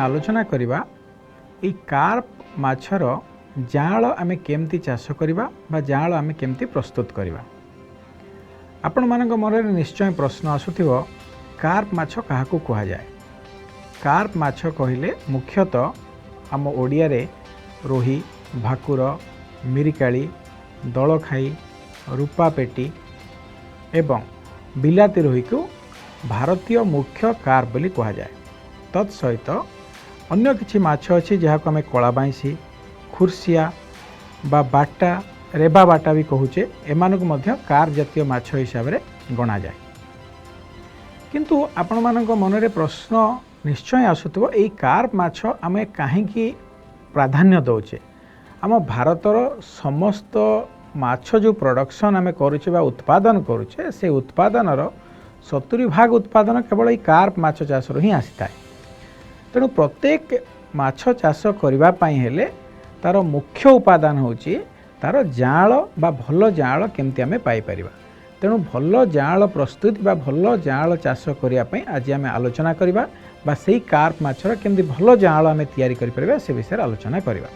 आलोचना करिबा ई कार्प माछर जाल आमे केमती चाष करिबा बा जाल आमे केमती प्रस्तुत करिबा। आपण मानक मन निश्चय प्रश्न आसुथिबो कार्प माछ काहाकू कहा जाए। कार्प माछ कहिले मुख्यतः आम ओडिया रे रोही, भाकुर, मिरिकाली, दलखाई, रूपापेटी एवं बिलाती रोही को भारतीय मुख्य कार्प बोली कहा जाए। तत्सहित अन्य किछि माछ अछि जहाको आमे कला बाईसी, खुर्सिया बा बाटा, रेबा बाटा भी कहूचे, एमानक मध्य कार्प जातीय माछ हिसाब रे गणा जाए। किंतु आपण मानक मनरे प्रश्न निश्चय आसुथबो एई कार्प माछ आमे काहेकि प्राधान्य दउचे। आम भारतर समस्त माछ जो प्रोडक्शन आमे करूचे बा उत्पादन करूचे से उत्पादनर 70% उत्पादन केवल एई कार्प माछ चाष ही आसी थाए। तेणु प्रत्येक माछ चाष करबा पई हेले तार मुख्य उपादान होची तार जाल बा भल जाल केमती आमे पाई परिबा। तेणु भल जाल प्रस्तुत बा भल जाल चाष करिया पई आज आमे आलोचना करिबा बा सेई कार्प माछर केमती भल जाल आमे तैयारी करि परिबा से विषय आलोचना करिबा।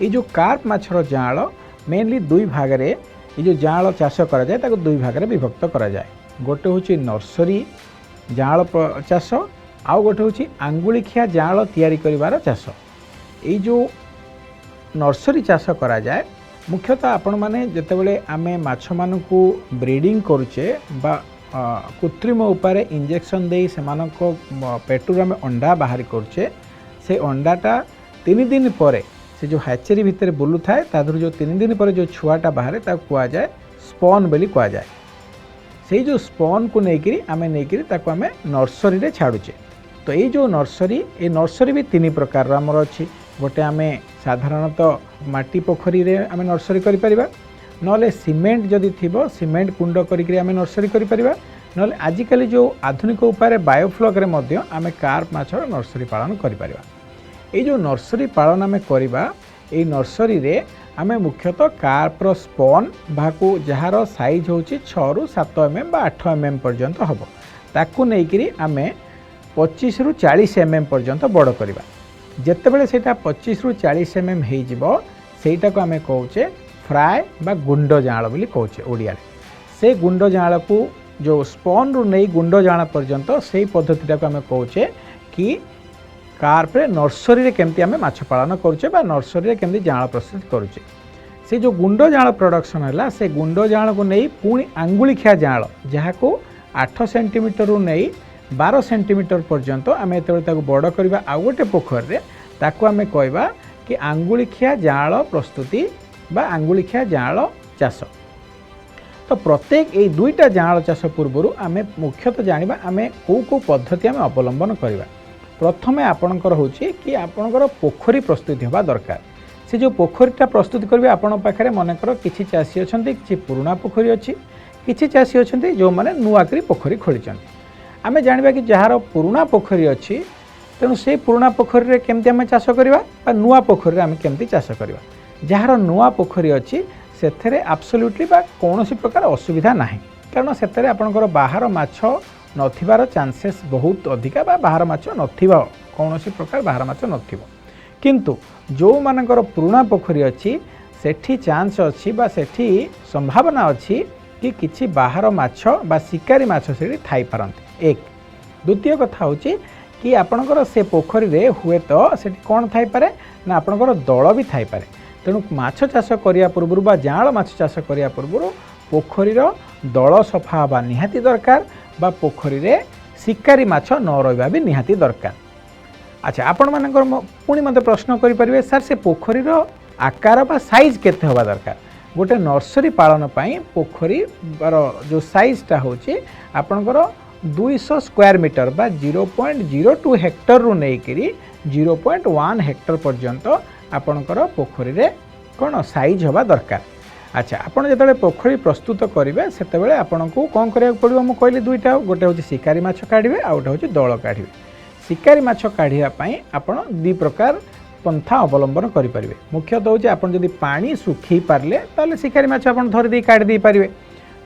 ये जो कार्प माछर जाल मेनली दुई भाग रे ये जो जाल चाष करा जाए ताको दुई भाग रे विभक्त करा जाए। गोटे होची नर्सरी जाल चाष आउ गोटे होची आंगुलिखिया जाल तैयारी करिवार चाष। ये जो नर्सरी चाष करा जाए मुख्यतः आपण माने जेतेबेले आमे माछ मानकू ब्रीडिंग करूचे बा कृत्रिम उपाय इंजेक्शन दे सेमानको पेटुर आमे अंडा बाहर करूचे। से अंडाटा 3 दिन पर से जो हैचरी भितर बुलू थाए तादर जो 3 दिन पर जो छुआटा बाहर ताको कुआ जाए स्पॉन बोली कुआ जाए। से जो स्पॉन को लेकिरी आमे लेकिरी ताको आमे नर्सरी रे छाड़ुचे। तो ये जो नर्सरी भी 3 प्रकार आमर अच्छी। गोटे आमे साधारणतः माटी पोखरी रे आमे नर्सरी करि परिबा, नले सीमेंट जदि थिबो सीमेंट कुंड करिकरी आमे नर्सरी करि परिबा, नले आजिकली जो आधुनिक उपाय बायोफ्लॉक रे मध्य आमे कार्प माछर नर्सरी पालन करि परिबा। ये जो नर्सरी पालन आमे करिबा ए नर्सरी रे आमे मुख्यतः कार्पर स्पॉन भाकू जहार साइज होची 6 रु 7 mm बा 8 mm पर्यंत हबो ताकू नेकिरी आमे 25 रु 40 mm पर्यंत बड़ करिबा। जेतेबेले सेटा 25 रु 40 mm हेई जिवो सेटा को आमे कहूचे फ्राए बा गुंड जाल बोली कहूचे ओडिया रे। से गुंड जाल को जो स्पॉन रु नहीं गुंड जाल पर्यंत से पद्धतिटा को आमे कहूचे कि कार्प रे नर्सरी रे केमती आमे माछ पालन करूचे बा नर्सरी रे केमती जाल प्रस्तुत करूचे। से जो गुंड जाल प्रोडक्शन है से गुंड जाल को नहीं पुणी आंगुलिखिया जाल जहाँ को 8 सेंटीमीटर रु नहीं 12 सेंटीमीटर पर्यंत आमे एते बड़ करबा आ गोटे पोखर रे ताको आमे कहबा कि आंगुलिखिया जाल प्रस्तुति बा आंगुलिखिया जाल चाष। तो प्रत्येक ये दुईटा जाल चाष पूर्व आमे मुख्यतः जानिबा आमे को पद्धति आमे अवलंबन करबा। प्रथमे आपणकर होची कि आपणकर पोखरी प्रस्तुति होबा दरकार। से जो पोखरीटा प्रस्तुत करबे आपण पाखरे मनकर किछि चासी अछंती, किछि पुराना पोखरी अछि, किछि चासी अछंती जो माने नुआकरी पोखरी खोलिचंती। आमे जानिबा कि जहार पुराना पोखरी अछि तेणु से पुराना पोखरी रे केमती आमे चाष करबा बा नुआ पोखरी रे आमे केमती चाष करबा। जहार नुआ पोखरी अछि सेथरे एब्सोल्युटली बा कोनोसी प्रकार असुविधा नाही, कारण सेथरे आपणकर बाहर माछ नथिबार चांसेस बहुत अधिका बा बाहर माछ नथिबा कोनोसी प्रकार बाहर माछ नथिबो। किंतु जो मानकर पुराना पोखरी अछि सेठी चांस अछि बा सेठी संभावना अछि कि किछि बाहर माछ बा शिकारी माछ सेठी थाई पारंती। एक द्वितीय कथा होची कि आपणकर से पोखरी रे हुए तो सेठी कोन थाई पारे ना आपणकर दल भी थाई पारे। तेणु माछ चाष करिया पूर्व बा जाल माछ चाष करिया पूर्व पोखरीर दल सफा हवा निहाती दरकार बा पोखरी रे शिकारी माछ न रहिबा भी निहाती दरकार। अच्छा आपण मानकर पुणी मते प्रश्न करि परिबे सर से पोखरीर आकार बा साइज केते हवा दरकार। गोटे नर्सरी पालन पई पोखरी जो साइजटा होची आपणकर 200 स्क्वायर मीटर बा 0.02 हेक्टर रु नेकिरी 0.1 हेक्टर पर्यंत आपणकर पोखरी रे कोन साइज हवा दरकार। अच्छा आपण जेतले पोखरी प्रस्तुत करेंगे से आपन को कौन करा पड़ो मुझे कहली दुईटा, गोटे हूँ शिकारी माछ काढ़े आ गोटे हूँ दल काढ़े। शिकारी माछ काढ़ापी आपड़ 2 प्रकार पंथा अवलंबन करेंगे। मुख्यतः हूँ आप पानी सुखी पारे तो शिकारी माछ आप धरदे काढ़ी दे पारे।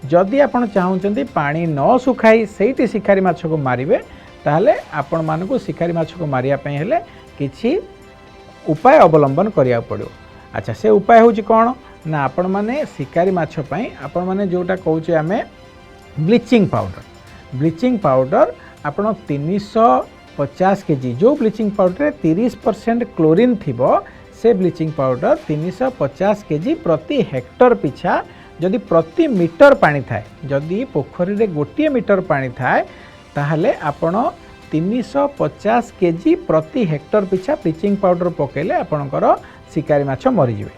जदि आप चाहते पानी न सुखाई से शिकारी माछ को मारे ताहले आपण मानक शिकारी माछ को मारिया हेले किछि उपाय अवलंबन करिया पड़ो। अच्छा से उपाय होची कौन ना आपण माने शिकारी माछ पई आपण माने जोटा कहूचे आमे ब्लीचिंग पाउडर आपण 350 केजी जो ब्लीचिंग पाउडर 30% क्लोरीन थिबो से ब्लीचिंग पाउडर 350 केजी प्रति हेक्टर पिछा जदि प्रति मीटर पानी थाए जदि पोखरी रे गोटे मीटर पानी थाए ताहले आपण 350 केजी प्रति हेक्टर पिछा ब्लीचिंग पाउडर पकेले आपणकर शिकारी माछ मरीजिवे।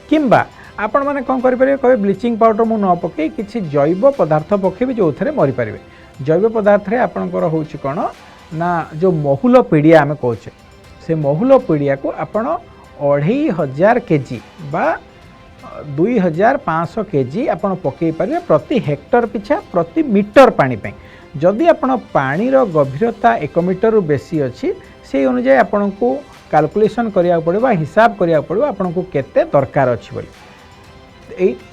किंबा आपण माने कौन करें कहे ब्लीचिंग पाउडर मु न पकई किसी जैव पदार्थ पकेबी जो थे मरीपर। जैव पदार्थ आपणकर हूँ कौन ना जो महुल पीड़िया आम कहे से महुल पीड़िया को आपण 2500 केजी बा 2500 केजी आपण पकई पारे प्रति हेक्टर पिछा प्रति मीटर पानी पे। जदि आपण पानीर गभीरता 1 मीटर बेसी अच्छी से अनुसार आपण को कैलकुलेशन करिया पड़ो हिसाब करिया पड़ो आपण को केते दरकार अच्छी बोली।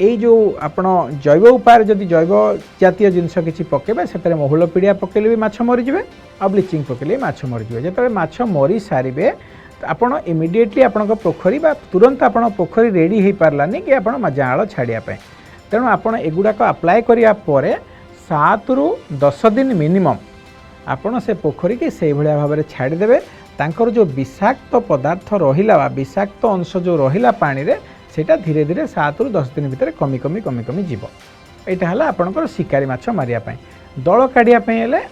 এই जो आपण जैव उपाय जदि जैव जातीय जिनस किसी पकेबे से महुल पीड़िया पकेले भी माछ मरीजिवे आ ब्लीचिंग पकेले माछ मरीजिवे। जो माछ मरी सारे आपण इमिडिएटली आपण पोखरी बा तुरंत आपण पोखरी रेडी हो पारानी कि आपण जाल छाड़िया तेणु आपण एगुड़ाक अप्लाय करिया परे 7 रु 10 दिन मिनिमम आपण से पोखरी की से भाया भाव में छाड़देवे। तांकर जो विषाक्त पदार्थ रहिला विषाक्त अंश जो रहिला पानी रे सेटा धीरे धीरे 7 रु 10 दिन भितर कमी कमी कमी कमी जीव। यहाँ है आपंकर शिकारी माछ मारिया दल काढ़िया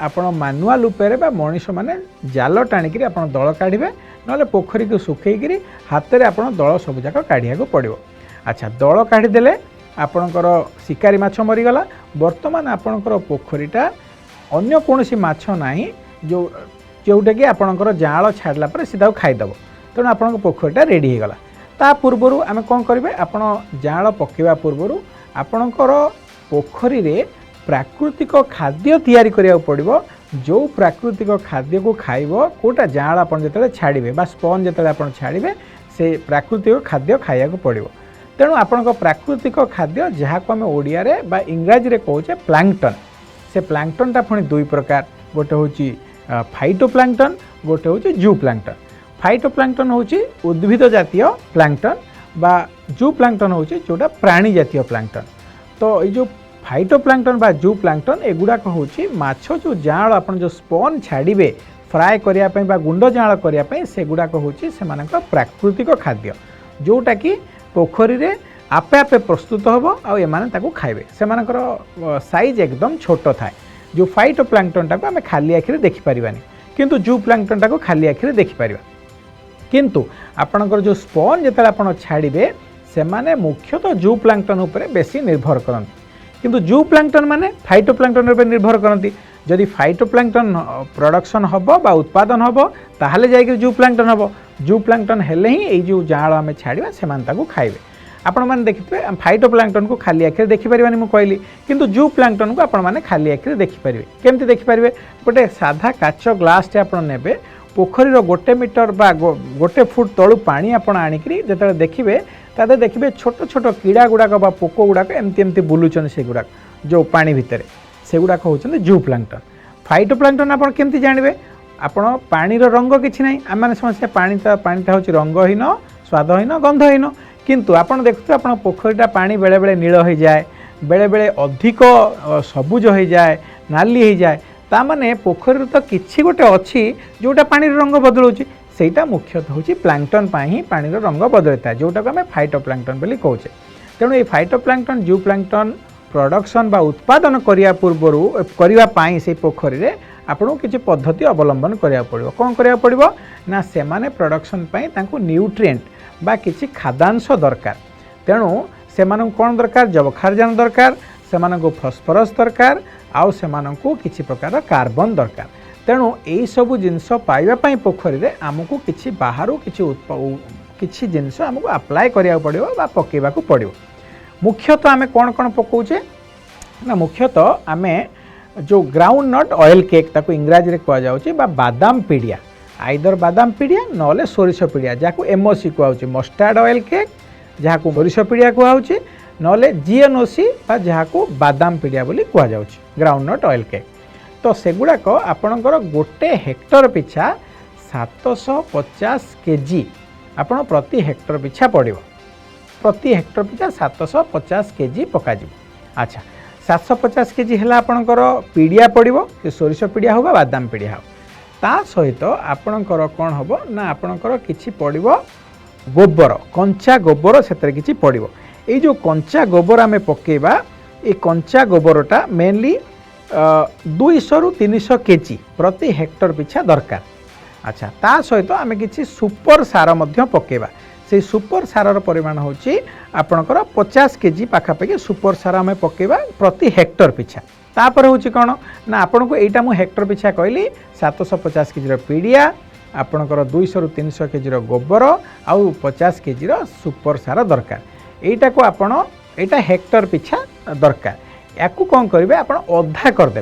आपण मानुआल उपाय बा मनीष माने जाल टाणिकी आप दल काढ़े ना पोखरी को सुखेकरी हाथ में आप दल सब जाक काढ़िया पड़ो। अच्छा दल काढ़ीदे आपणकर शिकारी माछ मरीगला। बर्तमान आपणकर पोखरीटा अन्य कौन माछ ना जो जोटा कि आपणकर जाल छाड़ला सीधा खाईदेव तेणु आप पोखरीटा रेडी होगला। ता पूर्वर आम कौन करेंगे आपण जाल पकेवा पूर्वर आपणकर पोखरी रे प्राकृतिक खाद्य तैयारी करिया पड़िबो। जो प्राकृतिक खाद्य को खाइब कोटा जाल आप जो छाड़े बा स्पंज जो आप छाड़े से प्राकृतिक खाद्य खाया पड़ो। तेणु आपण प्राकृतिक खाद्य जहाँ को आम ओडिया रे बा इंग्राजी रे कहूचे प्लांक्टन। से प्लांक्टनटा पुणी दुई प्रकार गोटे होची फाइटोप्लांक्टन गोटे होची जू प्लांक्टन। फाइटोप्लांक्टन होची उद्भिद जातीय प्लांक्टन बा जू प्लांक्टन होची जोटा प्राणी जातीय प्लांक्टन। तो ये जो फाइटोप्लांक्टन बा जू प्लांक्टन एगुड़ाक होची माछ जो जाल आपन जो स्पन छाड़िबे फ्राए करिया पई बा गुंड जाल करिया पई सेगुड़ाक होची सेमानक प्राकृतिक खाद्य जोटा कि पोखरी रे आपे आपे प्रस्तुत होबो आ एमाने ताकू खाइबे। सेमानकर साइज एकदम छोट थाए। जो फाइटोप्लांक्टन टाको आमे खाली आखिरे देखि परिबानी किंतु जू प्लांक्टन टाको खाली आखिरे देखि परिबा। किंतु आपणकर जो स्पन जेते आपण छाड़िबे सेमाने मुख्यतः जू प्लांक्टन उपरे बेसी निर्भर करନ୍ତି किंतु जू प्लांक्टन माने फाइटोप्लांक्टन उपरे निर्भर करନ୍ତି। जदि फाइटोप्लांक्टन प्रोडक्शन हबो बा उत्पादन हबो ताहले जायके जू प्लांक्टन हबो। जू प्लांक्टन हेले ही एई जो जाळ आमे छाड़िबा सेमान ताकू खाइबे। आपण माने देखिबे फाइटोप्लांक्टन को खाली आखिरे देखि परिबानी मु कहली किंतु जू प्लांक्टन को आपण माने खाली आखिरे देखि परिबे। केमति देखि परिबे गोटे साधा काच ग्लास टे आपण नेबे पोखरी रो गोटे मीटर बा गोटे फुट तळु पानी आपण आनिकरी जेतले देखिबे तादे देखिबे छोट छोट कीड़ा गुड़ाक बा पोक गुड़ाक एमती एमती बुलुचन से गुड़ाक जो पानी भितर से गुड़ाक होचन जू प्लांक्टन। फाइटोप्लांक्टन आपण केमती जानिबे आपण पानी रो रंग किछि नै आम माने समस्या पानीटा होची रंगहीन स्वादहीन गंधहीन किंतु आपण देखुथे आपण पोखरीटा पानी बेले बेले नील हो जाए बेले बेले अधिक सबुज हो जाए नाली हो जाए ता माने पोखरी तो किछि गोटे अछि जोटा पानी रंग बदलुची सेटा मुख्यतः होची प्लांक्टन ही पानी रंग बदलता जोटा को आम फाइटोप्लांक्टन बोली कहूचे। तेणु ये फाइटोप्लांक्टन जू प्लांक्टन प्रोडक्शन बा उत्पादन करिया पूर्वर करिवा पाई से पोखरी रे आपको किसी पद्धति अवलंबन करिया पड़िबो। कौन करिया पड़िबो ना सेमाने प्रोडक्शन पाई तांको न्यूट्रिएंट बा किसी खाद्यांश दरकार। तेणु सेमानंको कौन दरकार जबखारजान दरकार सेमानंको फॉस्फोरस दरकार आउ सेमानंको किसी प्रकार कार्बन दरकार। तेणु यही सबू जिनस पाइबापी पोखरी रे आमको किसी बाहर किसी जिनस आमको अप्लाई करिया पड़िबो बा पकेबा को पड़िबो। मुख्यतः आमे कौन कौन पकाउचे ना मुख्यतः आमे जो ग्राउंड नट ऑयल केक ताको इंग्राजी रे कहा जाउची बा बादाम पीड़िया आइदर बादाम पीड़िया नले सोरिष पीड़िया जाको एमओसी कहउची मस्टार्ड ऑयल केक जाको सोरिष पीड़िया कहउची नले जीएनओसी बा जाको बादाम पीड़िया बोली कहा जाउची ग्राउंड नट ऑयल केक। तो सेगुड़ाक आपणकर गोटे हेक्टर पिछा 750 केजी आपण प्रति हेक्टर पिछा पड़ो। प्रति हेक्टर पिछा 750 केजी पकाजी। अच्छा 750 केजी है आपणकर पीडिया पड़ो, सोरिष पीडिया हो बादाम पीडिया हो। ता सहित आपणकर कौन हम ना आपणकर किछि पड़ो गोबर, कंचा गोबर से किछि पड़ो। ये जो कंचा गोबर आम पकेबा, ये कंचा गोबरटा मेनली 200 ରୁ 300 केजी प्रति हेक्टर पिछा दरकार। अच्छा ता सहित आम किछि सुपर सार मध्य पकेबा। से सुपर सारर परिमाण होची आपणकर 50 केजी पाखापाखि सुपर सार आम पकेबा प्रति हेक्टर पिछा। तापर होची कौन ना आपन को एटा मु हेक्टर पिछा कहली 750 केजी पीडिया, आपणकर 200 ରୁ 300 केजी गोबर आउ 50 केजी सुपर सार दरकार। एटा को आपण एटा हेक्टर पिछा दरकार। याकू कौन करेंगे आप अधा करदे,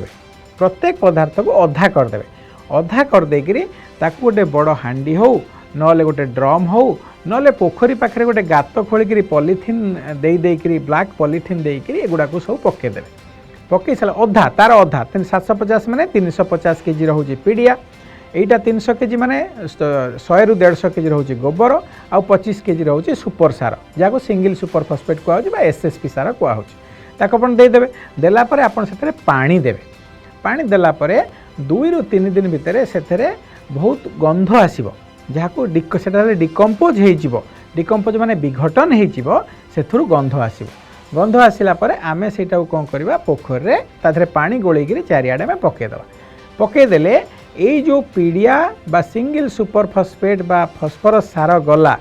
प्रत्येक पदार्थ को अधा करदे। अधा करदे ताकू गोटे बड़ हांडी हो नले गोटे ड्रम हो नले पोखरी पाखे गोटे गात खोलिक पॉलीथिन देकरी ब्लैक पॉलीथिन देकरी एगुड़ा को सब पकईदे। पकई सारा अधा तार अधा 750 माने 350 केजी रोचे पीडिया, एटा 300 केजी माने 100 ରୁ 150 केजी रोचे गोबर आउ 25 केजी रोचे सुपर सार जहाँ सिंगल सुपर फॉस्फेट कहुच्छे एसएसपी सार कहुच्छे। ताको अपन देदेवे, देला परे अपन सेथरे पानी देवे। पानी देला परे 2 ରୁ 3 दिन भितर सेथरे बहुत गंध आसीबो, जहाँको सेटारे डिकम्पोज होइजिवो। डिकम्पोज माने विघटन होइजिवो, सेथुरु गंध आसीबो। गंध आसिला परे आमे सेटाको कोन करबा पोखर रे ताथरे पानी गोळेगिरी चारिआडे में पकेदेबा। पकेदेले एई जो पीडिया बा सिंगल सुपर फॉस्फेट बा फॉस्फरस सार गला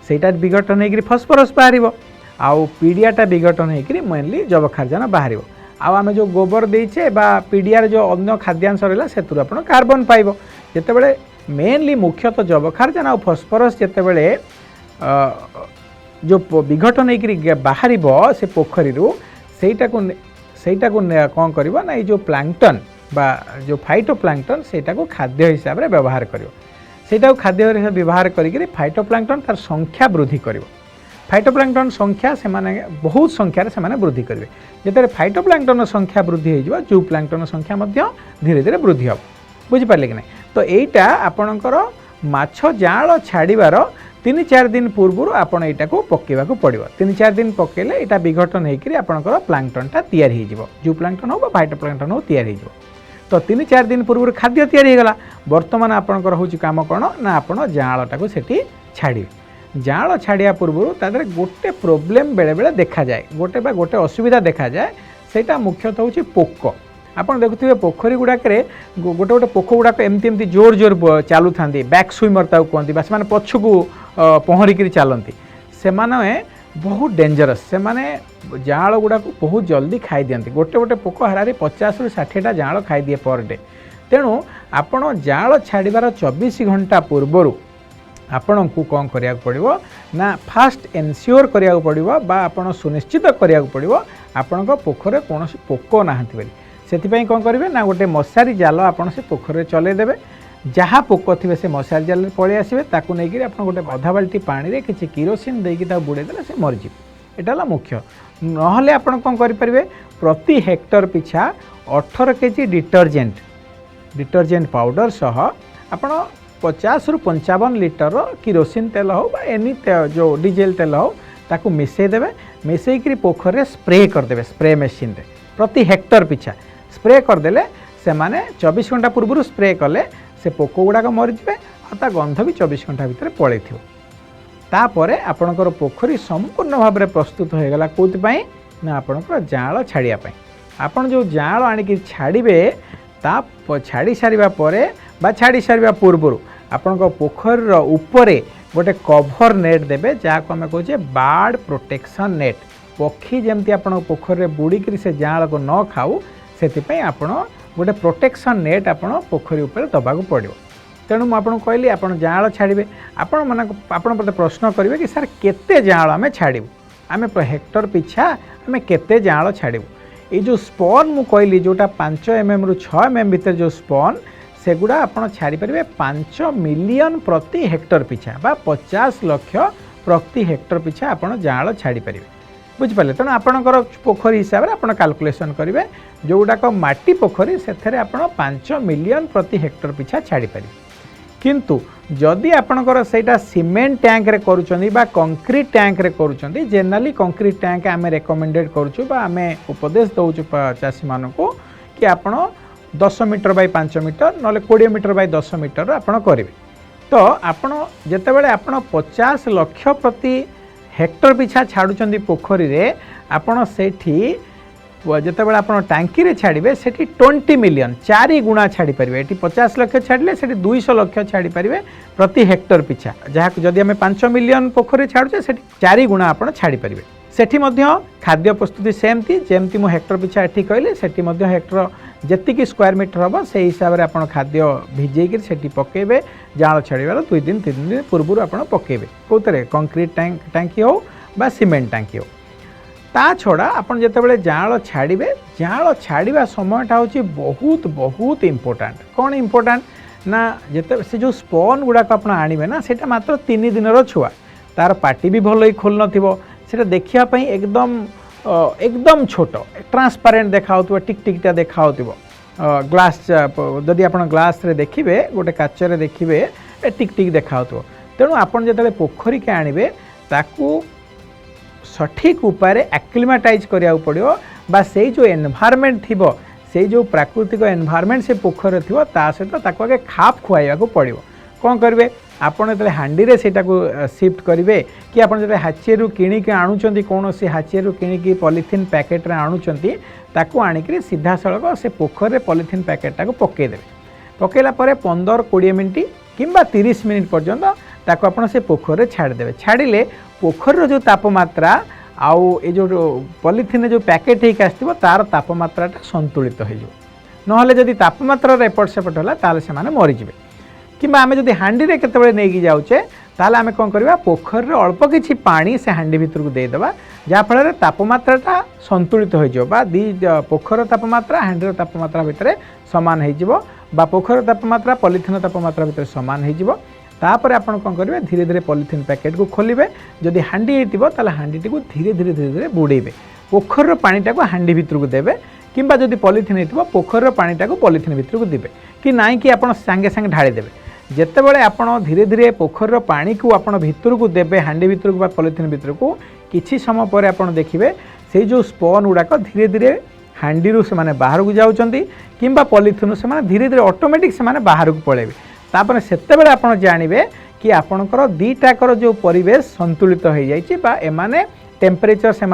सेटा विघटन होइगिरी फॉस्फरस बाहरिबो आउ पीडियाटा विघटन होइगिरी मेनली जबखारजान बाहरिबो। आउ आमे जो गोबर देइछे बा पीडियार जो अन्य खाद्यांश रहला सेतुरु आपण कार्बन पाइबो। जेतेबेले मेनली मुख्यतः जबखारजान आउ फॉस्फरस जेतेबेले जो विघटन होइगिरी बाहरिबो से पोखरी रु सेटाको कौन करिवो ना ये जो प्लांक्टन बा जो फाइटोप्लांक्टन सेटा को खाद्य हिसाब रे व्यवहार करिवो। सेटा को खाद्य हिसाब व्यवहार करिकरी फाइटोप्लांक्टन तार संख्या वृद्धि करिवो। फाइटोप्लांक्टन संख्या से माने बहुत संख्यार से माने वृद्धि करिवे। जेतरे फाइटोप्लांक्टन संख्या वृद्धि होइजिवो जू प्लांक्टन संख्या मध्य धीरे धीरे वृद्धि हो। बुझी पारले कि नै? तो एइटा आपणकर माछ जाल छाड़ीबार 3-4 दिन पूर्व आपन एटा को पकेबा को पड़िवो। 3-4 दिन पकेले एटा विघटन होइकरी आपणकर प्लांक्टनटा तैयार होइजिवो। जू प्लांक्टन हो बा फाइटोप्लांक्टन हो तैयार होइजिवो। तो 3-4 दिन पूर्व खाद्य तैयार होगला। बर्तमान आपणकर होची काम कोन ना आपण जालटा को सेठी छाड़िबे। जाल छाड़िया पूर्व तादरे गोटे प्रोब्लेम बेले बेले देखा जाए, गोटे असुविधा देखा जाए। सेटा मुख्यतः होची पोक। आपन देखुथिबे पोखरी गुडाक गोटे गोटे पोक गुडाक एमती एमती जोर जोर चालू थांती, बैक स्विमर ताऊ कहती बा से पछकू पहरिकी चलती। से बहुत डेंजरस, से जाल गुडाक बहुत जल्दी खाई दियंती। गोटे गोटे पोक हारारी 50 ରୁ 60टा जाल खाई दिए पर डे। तेणु आपण जाल छाड़ीबार 24 घंटा पूर्व आपण को कौन करिया पड़िवो ना फास्ट एनश्योर करिया पड़िवो बा आपण सुनिश्चित करिया पड़िवो आपण पोखरे कोनोसी पोक नाहंती बोली। सेथिपई कौन करेंगे ना गोटे मशारी जाल आपड़ से पोखर चले देवे। जहाँ पोक थे से मशारी जाल पलि आसवे ताकू नहीं आप गोटे अधा बाल्टी पानी रे किसी किरोसिन देकी बुड़े देले से मरजी। एटा मुख्य। नहले आप कौन करेंगे प्रति हेक्टर पिछा 18 केजी डिटर्जेंट पाउडर सह आप 50 ରୁ 55 लीटर किरोसिन तेल हो बा एनी जो डीजेल तेल हो ताकू मिसई देवे। मिसईकरी पोखर रे स्प्रे करदे स्प्रे मशीन रे प्रति हेक्टर पिछा स्प्रे करदेले से माने 24 घंटा पूर्व स्प्रे कले से पोक गुड़ाक मरीजे और गंध भी 24 घंटा भितर पलि तापर आपणकर पोखरी संपूर्ण भाव में प्रस्तुत होगला। कौन ना आपणकर जाल छाड़ियापाई आपड़ जो जाल आणिक छाड़े ता छाड़ी सारिबा परे बा छाड़ी सारिबा पूर्व आपण पोखर उपरे गोटे कभर नेट देबे जहाँ को आम कहे बार्ड प्रोटेक्शन नेट। पक्षी जमती आप पोखर में बुड़िक से जाल को न खाऊ से आप गोटे प्रोटेक्शन नेट आप पोखरी उपर दबा को पड़ो। तेणु मुझे कहली आप जाल छाड़े आपण मत प्रश्न करेंगे कि सर केते जाल आम छाड़ू आम हेक्टर पिछा आम केते जाल छाड़ू। ये जो स्पन मु कहली जोटा 5 mm ରୁ 6 mm भितर जो स्पन सेगुड़ा आप छाड़ी पारे 5 मिलियन प्रति हेक्टर पिछा बा 50 लाख प्रति हेक्टर पिछा आप जाल छाड़ी पारे। बुझिपारे? तेणु आपणकर पोखरी हिसाब से आप कैलकुलेसन करेंगे जो गुड़ाक माटी पोखरी से 5 मिलियन प्रति हेक्टर पिछा छाड़ी पारे। किंतु जदि आपणकर सेटा सीमेंट टैंक रे करूछंदी बा कंक्रीट टैंक रे करूछंदी जनरली कंक्रीट टैंक आमे रेकमेंडेड करूछु बा आमे उपदेश दउछु चासी मानको कि आपण 10 मीटर बाय 5 मीटर नले 20 मीटर बाय 10 मीटर आपण करिवे। तो आपण जेतेबेले आपण 50 लाख प्रति हेक्टर पिछा छाड़ुचंदी पोखरी रे आपण सेठी जितेबाला आप टांकी रे छाड़े से 20 मिलियन 4 गुणा छाड़ी पारे। ये 50 लाख छाड़े से 200 लाख छाड़ी पारे प्रति हेक्टर पिछा, जहाँ जदि आम 5 मिलियन पोखरी छाड़ुचे से 4 गुणा आप छाड़ी पारे। सेठी खाद्य प्रस्तुति सेमती जमती मु हेक्टर पिछा एठी कहली सेठी हेक्टर जेतिकी स्क्वायर मीटर हम से हिसाब से आप खाद्य भिजेक से पकेबे जाल छाड़ार 2 दिन 3 दिन पूर्व आप पकेबे कौन कंक्रीट टांकी हो बा सीमेंट टांकी हो। ता छड़ा आपन जेतेबेले जाल छाड़िबे जाल छाड़िबा समयटा होची बहुत बहुत इम्पोर्टेंट। कौन इम्पोर्टेंट ना जेते से जो स्पन गुड़ाक आप आनिबे ना सेटा मात्र 3 दिन छुआ तार पार्टी भी भल ही खोल नथिबो सेटा देखिया पई एकदम छोट ट्रांसपेरेंट देखाउतबो टिक टिकटा देखाउतबो ग्लास जदि आपन ग्लास रे देखिबे गोटे काच रे देखिबे टिक टिक देखाउतबो। तेणु आपन जेतेबेले पोखरी के आनिबे ताकू सठिक उपाय एक्लिमाटाइज करिया पड़ो बा से जो एनवायरनमेंट थिबो से जो प्राकृतिक एनवायरनमेंट से पोखर थिबो ता सहित ताको आगे खाप खुआइया को पड़ो। कौन करेंगे आपड़ जो हांडी रे सेटा को शिफ्ट करेंगे कि आप जो हाचिरू किणिक आणुचंती कौन से हाचिरू किणिक पॉलिथीन पैकेट रे आणुचंती ताको आनिक सीधा सड़क से पोखर रे पॉलिथीन पैकेटा को पकेदेवे। पकेला परे 15-20 मिनिट किंबा 30 मिनिट पर्यंत ताको आपण से पोखर रे छाड़देवे। छाड़िले पोखर जो तापमात्रा आउ ये जो पॉलिथीन जो पैकेट होकर आसो तार तापमात्राटा संतुलित हो ना जदि तापमात्रा एपट सेपट है ताले से माने मरीजे। किंबा आमे जदि हांडी रे केतेबेले नेकी जाउचे ताले आमे कोन करबा पोखर रे अल्प किछि पानी से हांडी भितर को दे देबा जा फल रे तापमात्राटा संतुलित हो जो बा दी पोखर तापमात्रा हांडी तापमात्रा भितर समान हो जिवो बा पोखर तापमात्रा पॉलिथीन तापमात्रा भितर समान हो जिवो। तापर आपण कौन करेंगे धीरे धीरे पॉलिथीन पैकेट को खोलिबे जदि हांडी होइतिबो ताले हांडी को धीरे धीरे धीरे धीरे बुड़ेबे पोखर पानीटा को हांडी भितर को देबे किंबा जदि पॉलिथीन होइतिबो पोखर पानीटा को पॉलिथीन भितर को देबे कि नाई कि आपण संगे संगे ढाली देबे। जेतेबेले आपण धीरे धीरे पोखर पानी को आपण भितर को देबे हांडी भितर को बा पॉलिथीन भितर को किछि समय पर आपण देखिबे से जो स्पन गुड़ाक धीरे धीरे हांडी रु से माने बाहर को जाउचंती किंबा पॉलिथीन से माने धीरे धीरे ऑटोमेटिक से माने बाहर को पळेबे। तापर सेतेबेले आपण जानिबे कि आपणकर दीटाकर जो परिवेश संतुलित हो जाइए बा एमाने टेम्परेचर से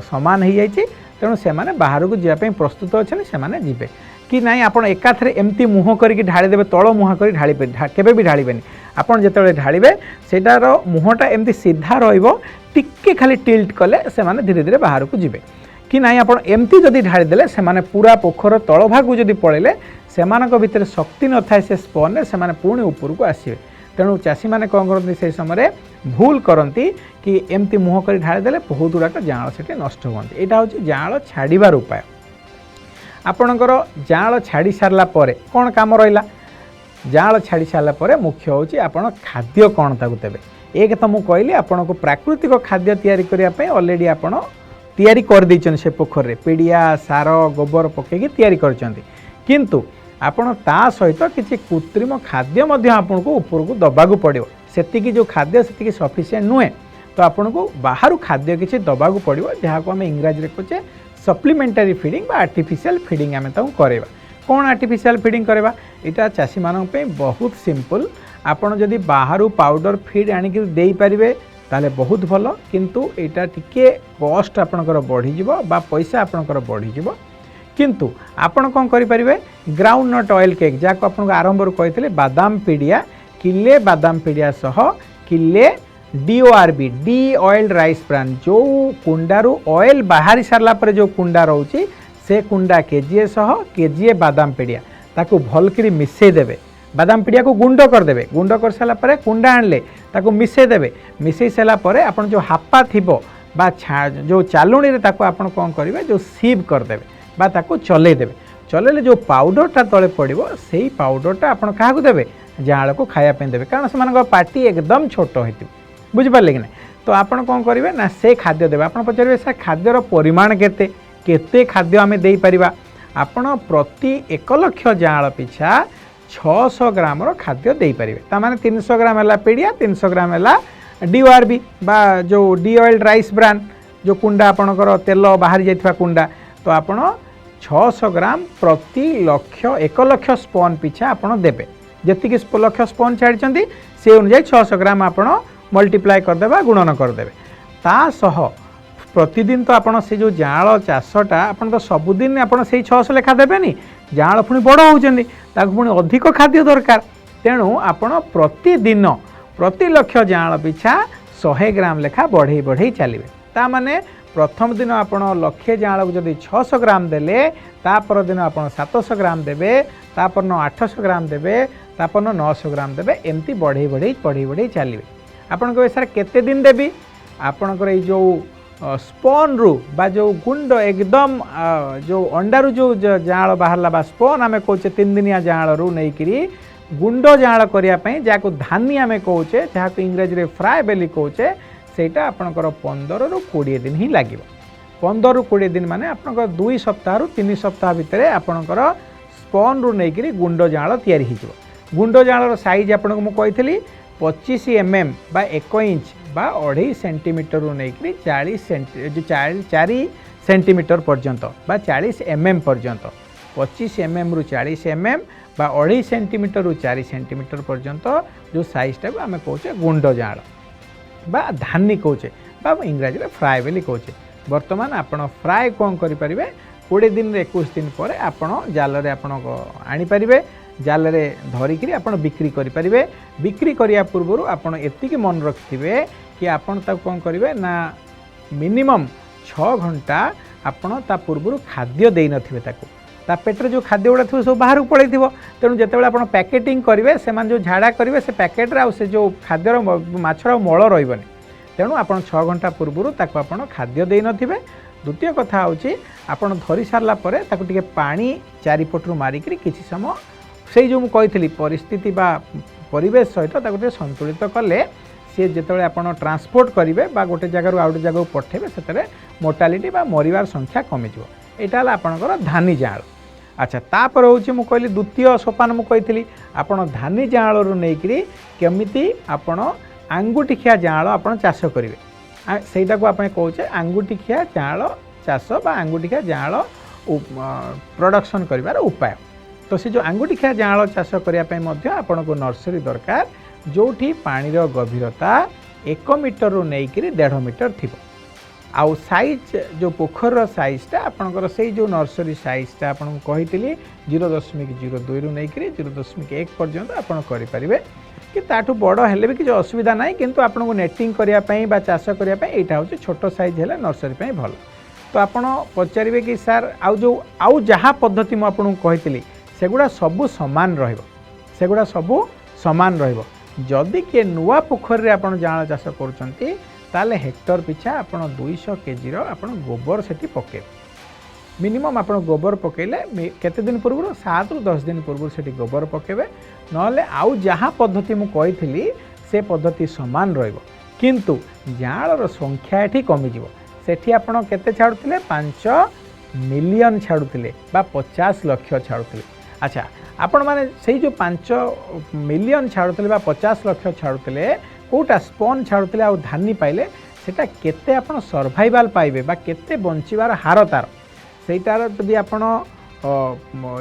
समान हो जाइए तेणु से बाहर को जावाई प्रस्तुत अच्छे से जीवे कि नाई आप एकाथरे एमती मुह करके ढाली देवे तल मुहा कर ढाली केबे भी ढालिबेनी आपन जेतेबेले ढालिबे सेटार मुहटा एमती सीधा रहिबो टिके खाली टिल्ट कले से माने धीरे धीरे बाहर को जीवे कि नाई आप एमती जदि ढाली देले से माने पूरा पोखर तल भाग को जदि पड़ेले सेमानक भितर शक्ति न थाए से स्पन से माने पुणी ऊपर को आसीबे। तेणु चाषी मैंने कौन करती से समय भूल करती कि एमती मुह कर ढाली देले बहुत गुड़ाक जाल से नष्ट होती। यहाँ हूँ जाल छाड़बार उपाय। आपणकर जाल छाड़ी सारा कौन काम रहा जाल छाड़ी सारापर मुख्य हूँ आपड़ खाद्य कौन ताकू देवे। एक तो मुझे कहली आपन को प्राकृतिक खाद्य तैयारी करने अलरेडी आपड़ तैयारी कर देइछन से पोखर रे पिड़िया सार गोबर पकईकि तैयारी करछंती किंतु आपण ता सहित किसी कृत्रिम खाद्य मध्य आपन को ऊपर को दबाकू पड़ो सेतिकी जो खाद्य सेतिकी सफिशिएंट नुहे तो आपन को बाहर खाद्य किसी दबाकू पड़ो जहाँ को आम इंग्राजी रे कहे सप्लीमेंटारी फीडिंग बा आर्टिफिशियल फीडिंग आम ताऊ करवा। कौन आर्टिफिशियल फीडिंग करवा यहाँ चाषी मान बहुत सिंपल आपड़ जदि बाहर पाउडर फीड आनिक दे पारे ताले बहुत भल किंतु यहाँ टिके कस्ट आपणकर बढ़ीज बा पैसा आपणकर बढ़ीज किंतु आपण कौन करें ग्राउंड नट ऑयल केक जहाँ को आपको आरंभ कहते बादाम पीडिया किले बादाम पीडिया सह किले DORB D oil rice brand जो कुंडारू ऑयल बाहरी सारा पर जो कुंडा रोचे से कुंडा केजीए सह केजीए बादाम पीडिया ताको भल करी मिसई देबे बादाम पीडिया को गुंड करदे गुंड कर सारा पर कुंडा आणले ताको मिसई देबे मिसई सारा पर आपन जो हापा थिबो बा जो चालुणी रे ताको आपन कौन करेंगे जो सीव करदे बा ताको चले देबे चलेले जो पाउडरटा तले पड़ो से पाउडरटा आपन क्या देवे जाल को खायापी देवे कारण से पार्टी एकदम छोट हो बुझिपारे कि ना तो आपन कौन करेंगे ना से खाद्य देवे आपन पचारे से खाद्यर परिमाण केते केते खाद्य आम दे पारिबा आपन प्रति 1 लाख जाल पिछा 600 ग्राम खाद्य दे पारे। ताने 300 ग्राम है पीडिया, 300 ग्राम है DORB बा जो डी ऑइल्ड राइस ब्रांड जो कुंडा आपणकर तेल बाहरी जाइथिबा कुंडा, तो आपण 600 ग्राम प्रति लक्ष 1 लक्ष स्पन पिछा आपण देबे। जति लक्ष स्पन छाड़ी से अनुसार 600 ग्राम आपण मल्टीप्लाय करदे गुणन करदे। ता सह प्रतिदिन तो आपड़ से जो जाल चाषटा आपन तो सबुदिन आपड़ से 600 लेखा देवेनि, जाल पुणी बड़ होउछन्ती ताकु पुणी अधिक खाद्य दरकार। तेणु आपण प्रतिदिन प्रति लक्ष जाल पिछा 100 ग्राम लेखा बढ़ई बढ़ई चलिए। ता माने प्रथम दिन आपण लक्षे जाल को जदि 600 ग्राम देले, तापर दिन आप 700 ग्राम देवे, तापर 800 ग्राम देवे, तापर 900 ग्राम देवे, एमती बढ़ई बढ़ई बढ़ई बढ़ई चलिए। आपन कहे सर केते दिन देवी, आपणकर ये जो स्पन रु बा जो गुंड एकदम जो अंडा रु जो जाल बाहरला बा स्पन आमे कहचे 3 दिनिया जाल रु नहीं करी गुंड जाल करिया पई जाको धानी आमे कहचे, जाको इंग्रजी रे फ्राई बेली कहचे, सेटा आपणकर 15 रु 20 दिन ही लागिवो। 15 रु 20 दिन माने आपणकर 2 सप्ताह रु 3 सप्ताह भितर आपणकर स्पन रु नहीं करी गुंड जाल तयारी हिजो। गुंड जाल साइज आपणको मु कहितली 25 mm बा 1 इंच बा 2.5 सेंटीमीटर रु नहीं करी 4 सेंटीमीटर पर्यंत बा 40 mm पर्यंत, 25 mm रु 40 mm बा 2.5 सेंटीमीटर रु 4 सेंटीमीटर पर्यंत जो साइजटा को आमे कहचे गुंड जाल बा धानी कहचे बा इंग्रजी रे फ्राई बेली कहचे। वर्तमान आपण फ्राई कौन करि परिबे 20 दिन 21 दिन पर आपण जाल रे आपण आनी परिबे, जाल रे धरिकी आपण बिक्री करि परिबे। बिक्री करिया पूर्व आपण एतिकी मन रखिथिबे कि आपण ता कौन करिवे ना मिनिमम 6 घंटा आपण ता पूर्व खाद्य देई नथिबे, ताको ता पेटर जो खाद्य गुड़ा थो सब बाहर पड़े। तेणु जिते आप पैकेटिंग करेंगे से जो झाड़ा करेंगे से पैकेट रे से जो खाद्यर माछर मल रही। तेणु आप 6 घंटा पूर्व ताको आपण खाद्य दे नथिबे। द्वितीय कथा होची आपण धरी सारला परे ताको टिके पानी चारिपटरू मारिकरी किछि समय से जो मुझे कही परिस्थिति बा परिवेश सहित ताको टिके संतुलित कले सी जिते आप ट्रांसपोर्ट करेंगे बा गोटे जगह आउ गोटे जगह पठेबे से मोर्टालिटी बा मरिवार संख्या कमिजिवो। एटा हला आपणकर धानी जाल। अच्छा तापर होची मु कहली द्वितीय सोपान मु कही आपण धानी जाल रु नहीं केमिति आपण आंगुटिखिया जाल आपण चाष करेंगे, सेटा को आपण कहचे आंगुटिखिया जाल चाष बा आंगुटिखिया जाल प्रोडक्शन करिवार उपाय। तो से जो आंगुटिखिया जाल चाष करिया पय मध्य आपनको नर्सरी दरकार जोठी पानीर गभीरता 1 मीटर रु नहीं 1.5 मीटर थी। आउ साइज जो पोखर साइजटा आपणकर से जो नर्सरी साइजटा आपन कही 0.02 रु नहीं 0.1 पर्यंत आपन करि परिबे कि ताठू बड़ हेले भी किसी असुविधा नहीं, किंतु आपन नेटिंग करिया पई बा चाष करिया पई एटा होचे छोट साइज हेले नर्सरी पई भल। तो आपन पचारिबे कि सर आउ जहाँ पद्धति मु आपन कही सेगुड़ा सबु समान रहिबो, सेगुड़ा सबु समान रहिबो। जदि के नुआ पोखर रे आपन जाल चाष करूचंती ताले हेक्टर पिछा आपण 200 केजी आपण गोबर सेठी पके मिनिमम आपण गोबर पकेले केते दिन पूर्व 7 रु 10 दिन पूर्व सेठी गोबर पकेबे। नले आउ जहाँ पद्धति मु कही से पद्धति समान रहिबो, किंतु जालर संख्या एठी कमी जिवो। सेठी आपण केते छाडुथिले 5 मिलियन छाडुथिले बा 50 लाख छाडुथिले। अच्छा आपण माने सेही जो 5 मिलियन छाडुथिले बा 50 लाख छाडुथिले कोटा स्पन छाड़ुले आ धानी पाइले सेटा केते आपण सर्वाइवल पाइबे बा केते बंचिबार हार तार सेटार जदि आपण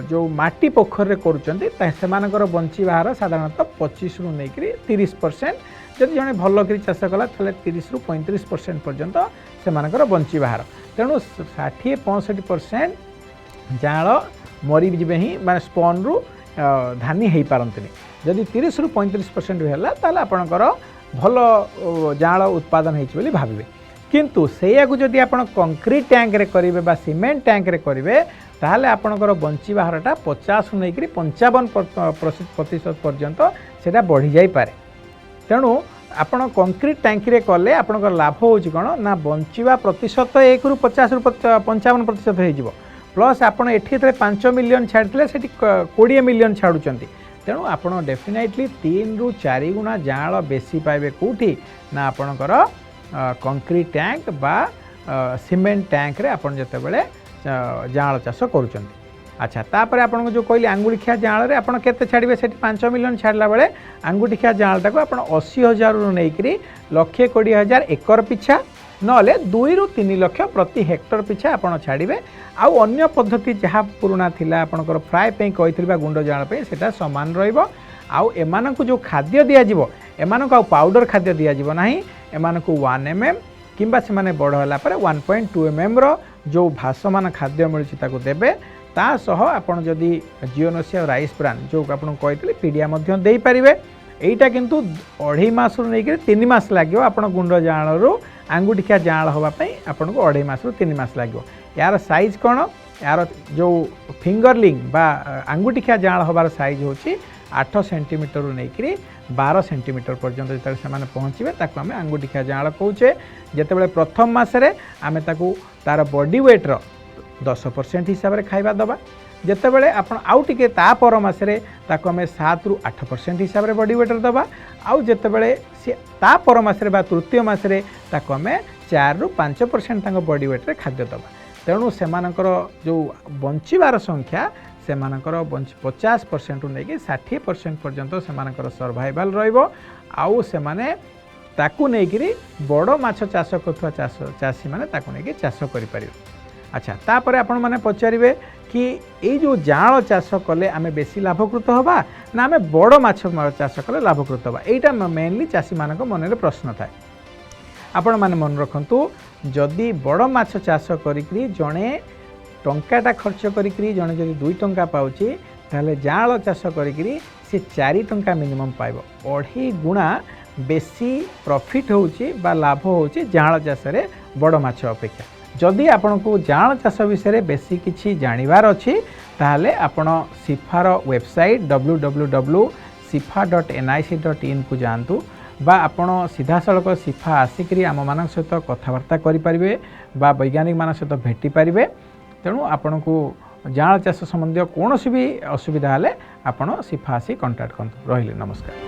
जो माटी पोखर रे करूचंती सेमानकर बंचिबा हार साधारणतः 25 रु नहीं 30%। जदि जने भल करी चाष कला ताले 30 रु 35% पर्यंत सेमानकर बंचिबा हार। तेणु 60-65% जाल मरी जिबे ही माने स्पन रु धानी हेई पारंतनी। जदि 30 रु 35% होला ताले आपणकर भल जाल उत्पादन होइछि बोली भाबिबे। किंतु सेया को जदि आपण कंक्रीट टैंक रे करिवे बा सीमेंट टैंक रे करिवे ताहले आपणकर बंचिबा हारटा 50 रु नहीं 55% पर्यंत सेटा बढ़ी जाई पारे। तेणु आपण कंक्रीट टैंक रे कले आपणकर लाभ होउछि कोन ना बंचिबा प्रतिशत 1 रु 50 रु 55% हे जिवो, प्लस आपण एठी 5 मिलियन छाड़िले सेठी 20 मिलियन छाड़ुचंती। तेणु आपण डेफिनेटली 3 रु 4 गुणा जाल बेसी पाइबे कोठी ना आपणकर कंक्रीट टैंक बा सीमेंट टैंक रे आपण जते बेले जाल चाष करूचंती। अच्छा तापर आपको जो कहली आंगुठिया जाल आप छाड़े से 5 मिलियन छाड़ला बेले आंगुठिया जालटा को आप 80,000 रु नहीं 1,20,000 एकर पिछा नले 2 ରୁ 3 लक्ष प्रति हेक्टर पिछा आप छाड़े आउ अन्य पद्धति जहाँ पुराना थिला आपनकर फ्राए पे कही गुंड जाल पे सेटा समान रहिबो आउ एमानकु जो खाद्य दिया जिवो एमानकु आउ पाउडर खाद्य दिया जिवो नाही एमानकु 1 mm किंबा से माने बड़ होला पर 1.2 mm रो जो भासमान खाद्य मिलुछि ताकू देबे ता सह आपण जदि जिओनोसिया राइस ब्रांड जो आपन कहितले पीडिया मध्य देई परिबे एटा किंतु 2.5 मास रु नै 3 मास लागियो आपण गुंड जाल रु आंगुठिया जाल होबा पई आपण को 2.5 मास रु 3 मास लागियो यार साइज कोन यार जो फिंगरलिंग बा आंगुठिया जाल होबार साइज होछि 8 सेंटीमीटर रु नै 12 सेंटीमीटर पर्यंत जिते से पहुँचे ताको आम आंगुठिया जाल कहूचे जितेबाला प्रथम मसरे आम तार बॉडी वेट रो 10% हिसाब से खाଇବା दबा जितेबाला आप आउ टे तापर मसरे ताको आम 7 ରୁ 8% हिसाब से बॉडी वेट दबा आउ जितेबाला सी तापर मसरे बा तृतीय मसरे ताको आम 4 ରୁ 5% बॉडी वेट रे खाद्य दबा तेणु से जो बंचार संख्या से 50% रु नहीं 60% पर्यंत से सर्वाइवल रहिबो आउ से माने ताकू नहीं बड़ माछ चाष कर चाषी मैंने ताकू नहीं चाष करें। अच्छा तापर आपण मैंने पचारे कि ये जो जाल चाष कले आम बेसी लाभकृत हवा ना आम बड़ माछ चाष कले लाभकृत हवा यहाँ मेनली चाषी मान मन में प्रश्न थाए आपण मैंने मन रखु जदि बड़ माछ चाष करी जड़े टंकाटा खर्च करी जड़े जदि 2 टंका पाउची ताहले जाल चाष करी से 4 टंका मिनिमम पाइबो 2.5 गुणा बेसी प्रॉफिट होउची बा लाभ होउची जाल चाष रे बड़ माछ अपेक्षा जदि आपण को जाल चाष विषय बेसी किछि जानिबार अछि ताहले आपण सिफार वेबसाइट www.sifa.nic.in को जानतु बा आपण सीधा सड़क सिफा आसिक आम मान सहित कथबार्ता करें बा वैज्ञानिक मान सहित भेटी पारे तेणु आपण को जाल चाष संबंधी कौन भी असुविधा हेले आपण सिफा आसी कंटाक्ट करतु रहिले नमस्कार।